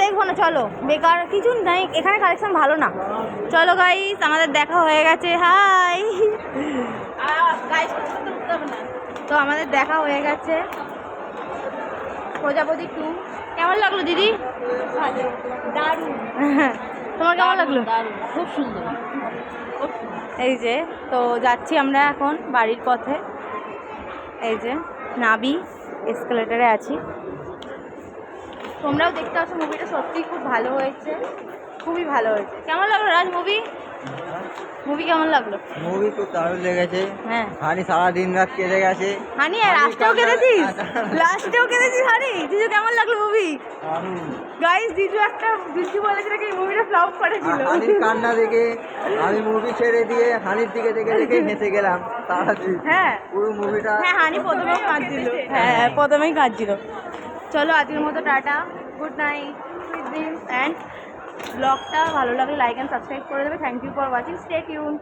দেখবো না, চলো বেকার কিছু নাই এখানে, কালেকশন ভালো না। চলো গাইস, আমাদের দেখা হয়ে গেছে। হাই তো আমাদের দেখা হয়ে গেছে প্রজাপতি 2। কেমন লাগলো দিদি? দারুণ। তোমার কেমন লাগলো? খুব সুন্দর। এই যে তো যাচ্ছি আমরা এখন বাড়ির পথে। এই যে নাবি এসকেলেটারে আছি। তোমরাও দেখতে আসো, মুভিটা সত্যিই খুব ভালো হয়েছে, খুবই ভালো হয়েছে। কেমন লাগলো রাজ মুভি? মুভি কেমন লাগলো? মুভি খুব দারুণ লেগেছে। হ্যাঁ হানি সারা দিন রাত কেটে গেছে। হানি আর লাস্টেও কেঁদেছিস? লাস্টেও কেঁদেছিস হানি? জিজু কেমন লাগলো মুভি? গাইস জিজু বলেছিল কি মুভিটা ফ্লপ করেছিল। হানির কান্না দেখে আমি মুভি ছেড়ে দিয়ে হানির দিকে দেখে দেখে হেসে গেলাম সারাদিন। হ্যাঁ পুরো মুভিটা। হ্যাঁ হানি প্রথমেও কাঁদছিল, হ্যাঁ প্রথমেই কাঁদছিল। চলো আজকের মতো tata, good night, sweet dreams and ব্লগটা ভালো লাগলে লাইক অ্যান্ড সাবস্ক্রাইব করে দেবে। Thank you for watching, stay tune.